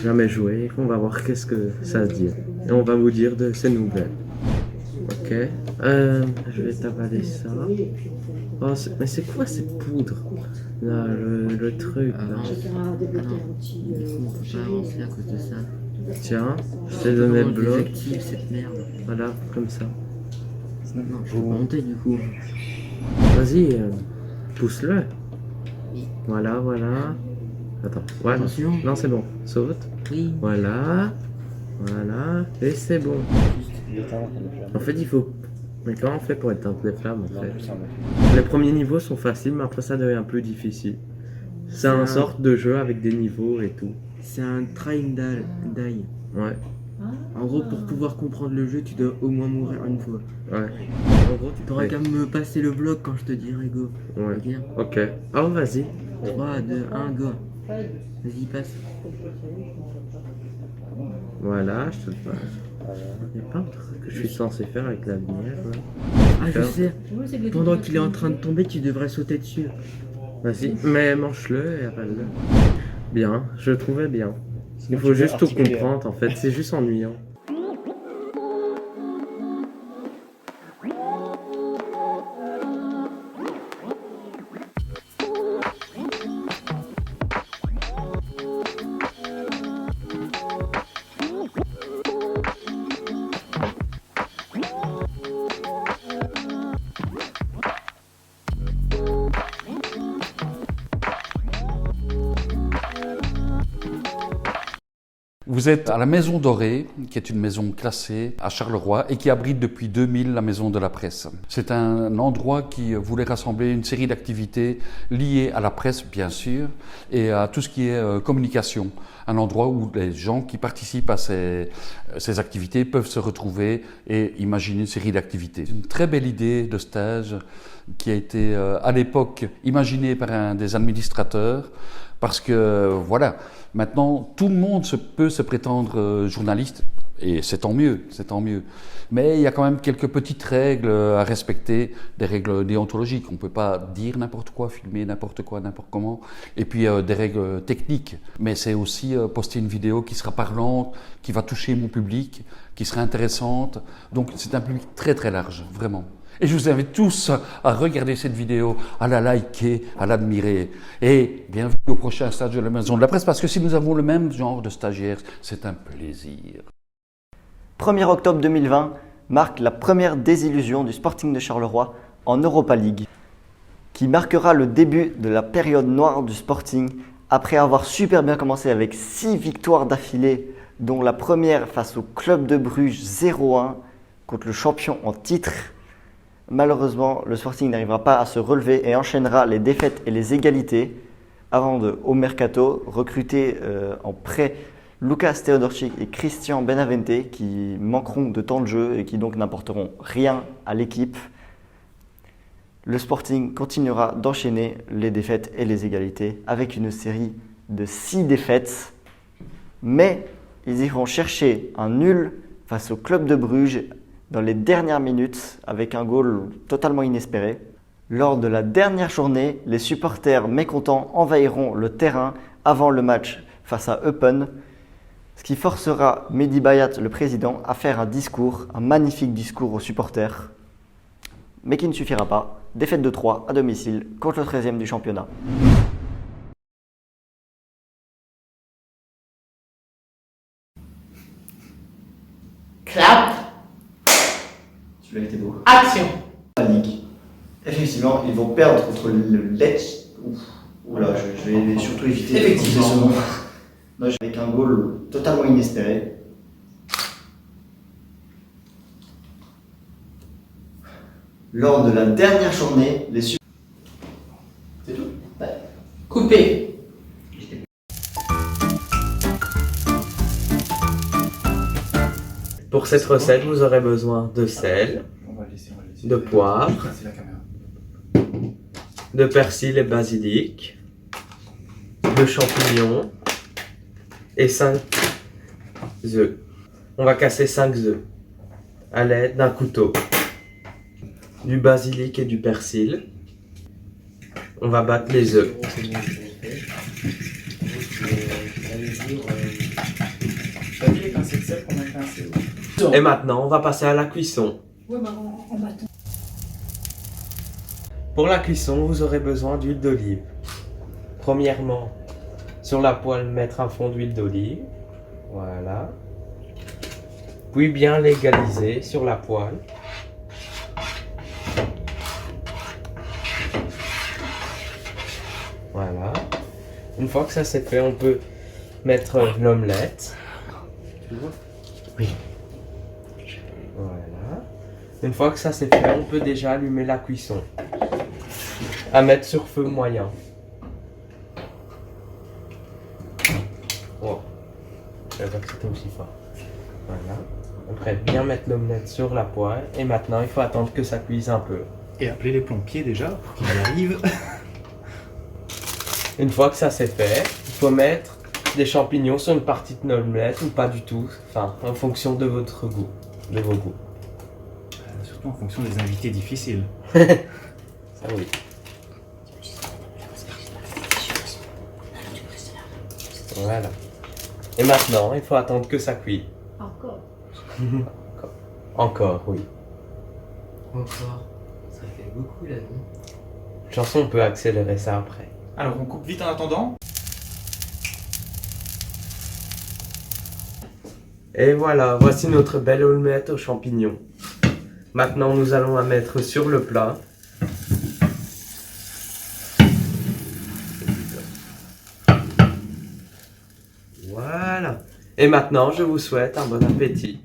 jamais joué. On va voir qu'est-ce que ça se dit. Et on va vous dire de ces nouvelles. Ok. Je vais t'avaler ça. Oh, mais c'est quoi ces poudres? Là, le truc. Là. Non, du coup, on peut pas avancer à cause de ça. Tiens, je t'ai donné le bloc. Désactive cette merde. Voilà, comme ça. Non, je peux pas monter du coup. Vas-y, pousse-le. Oui. Voilà, voilà. Attends, voilà. Attention. Non, c'est bon. Saute. Oui. Voilà. Voilà. Et c'est bon. En fait, il faut... Mais comment on fait pour éteindre les flammes, en fait? Les premiers niveaux sont faciles, mais après ça devient plus difficile. C'est une sorte de jeu avec des niveaux et tout. C'est un try and die. Ouais. En gros, pour pouvoir comprendre le jeu, tu dois au moins mourir une fois. Ouais. En gros, tu T'auras qu'à me passer le bloc quand je te dirai go. Ouais. Ok. Ok. Oh, vas-y. 3, 2, 1, go. Vas-y, passe. Voilà, je te le passe. Il n'y a pas un truc que je suis censé faire avec la lumière, là? Ah, je sais. Pendant qu'il est en train de tomber, tu devrais sauter dessus. Vas-y, mais mange-le et avale-le. Bien, je le trouvais bien. Il faut juste tout comprendre, en fait. C'est juste ennuyant. Vous êtes à la Maison Dorée, qui est une maison classée à Charleroi et qui abrite depuis 2000 la Maison de la Presse. C'est un endroit qui voulait rassembler une série d'activités liées à la presse, bien sûr, et à tout ce qui est communication. Un endroit où les gens qui participent à ces activités peuvent se retrouver et imaginer une série d'activités. C'est une très belle idée de stage qui a été à l'époque imaginée par un des administrateurs parce que voilà, maintenant tout le monde peut se prétendre journaliste et c'est tant mieux, c'est tant mieux. Mais il y a quand même quelques petites règles à respecter, des règles déontologiques. On ne peut pas dire n'importe quoi, filmer n'importe quoi, n'importe comment. Et puis des règles techniques. Mais c'est aussi poster une vidéo qui sera parlante, qui va toucher mon public, qui sera intéressante. Donc c'est un public très très large, vraiment. Et je vous invite tous à regarder cette vidéo, à la liker, à l'admirer. Et bienvenue au prochain stage de la Maison de la Presse, parce que si nous avons le même genre de stagiaires, c'est un plaisir. 1er octobre 2020 marque la première désillusion du Sporting de Charleroi en Europa League, qui marquera le début de la période noire du Sporting après avoir super bien commencé avec 6 victoires d'affilée, dont la première face au Club de Bruges 0-1 contre le champion en titre. Malheureusement, le Sporting n'arrivera pas à se relever et enchaînera les défaites et les égalités avant de, au mercato, recruter en prêt Lucas Teodorčić et Christian Benavente qui manqueront de temps de jeu et qui donc n'apporteront rien à l'équipe. Le Sporting continuera d'enchaîner les défaites et les égalités avec une série de 6 défaites, mais ils iront chercher un nul face au Club de Bruges dans les dernières minutes avec un goal totalement inespéré. Lors de la dernière journée, les supporters mécontents envahiront le terrain avant le match face à Eupen, ce qui forcera Mehdi Bayat, le président, à faire un magnifique discours aux supporters, mais qui ne suffira pas. Défaite de 3 à domicile contre le 13e du championnat. Clap. Celui-là était beau. Action. La Ligue. Effectivement, ils vont perdre contre le Lech. Oula, je vais surtout éviter Effectivement. ce nom. Non, avec un goal totalement inespéré. Lors de la dernière journée, les supporters... C'est tout? Coupé. Pour cette recette, vous aurez besoin de sel, de poivre, de persil et basilic, de champignons et 5 œufs. On va casser 5 œufs à l'aide d'un couteau, du basilic et du persil. On va battre les œufs. Et maintenant, on va passer à la cuisson. Ouais, bah, en bâton. Pour la cuisson, vous aurez besoin d'huile d'olive. Premièrement, sur la poêle, mettre un fond d'huile d'olive. Voilà. Puis bien l'égaliser sur la poêle. Voilà. Une fois que ça c'est fait, on peut mettre l'omelette. Oui. Voilà. Une fois que ça c'est fait, on peut déjà allumer la cuisson. À mettre sur feu moyen. Oh. Je savais pas que c'était aussi fort. Voilà. Après, bien mettre l'omelette sur la poêle. Et maintenant, il faut attendre que ça cuise un peu. Et appeler les plombiers déjà, pour qu'ils arrivent. Une fois que ça c'est fait, il faut mettre des champignons sur une partie de l'omelette ou pas du tout. Enfin, en fonction de votre goût. De vos goûts. Surtout en fonction des invités difficiles. Ça oui. Voilà. Et maintenant, il faut attendre que ça cuise. Encore. Encore, oui. Encore. Ça fait beaucoup là, non? Chanson, on peut accélérer ça après. Alors on coupe vite en attendant. Et voilà, voici notre belle omelette aux champignons. Maintenant, nous allons la mettre sur le plat. Voilà. Et maintenant, je vous souhaite un bon appétit.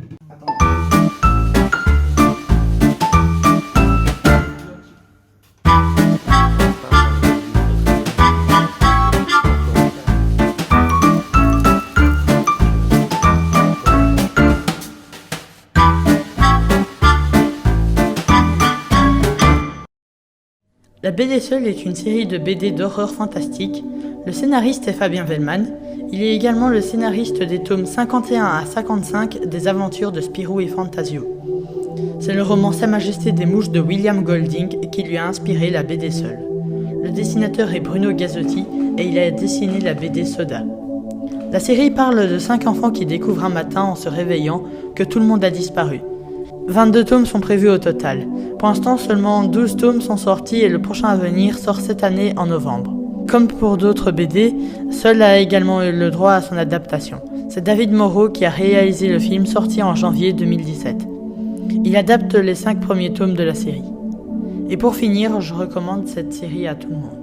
La BD Seul est une série de BD d'horreur fantastique. Le scénariste est Fabien Vellman. Il est également le scénariste des tomes 51 à 55 des aventures de Spirou et Fantasio. C'est le roman Sa Majesté des Mouches de William Golding qui lui a inspiré la BD Seul. Le dessinateur est Bruno Gazzotti et il a dessiné la BD Soda. La série parle de 5 enfants qui découvrent un matin en se réveillant que tout le monde a disparu. 22 tomes sont prévus au total. Pour l'instant, seulement 12 tomes sont sortis et le prochain à venir sort cette année en novembre. Comme pour d'autres BD, Seul a également eu le droit à son adaptation. C'est David Moreau qui a réalisé le film sorti en janvier 2017. Il adapte les 5 premiers tomes de la série. Et pour finir, je recommande cette série à tout le monde.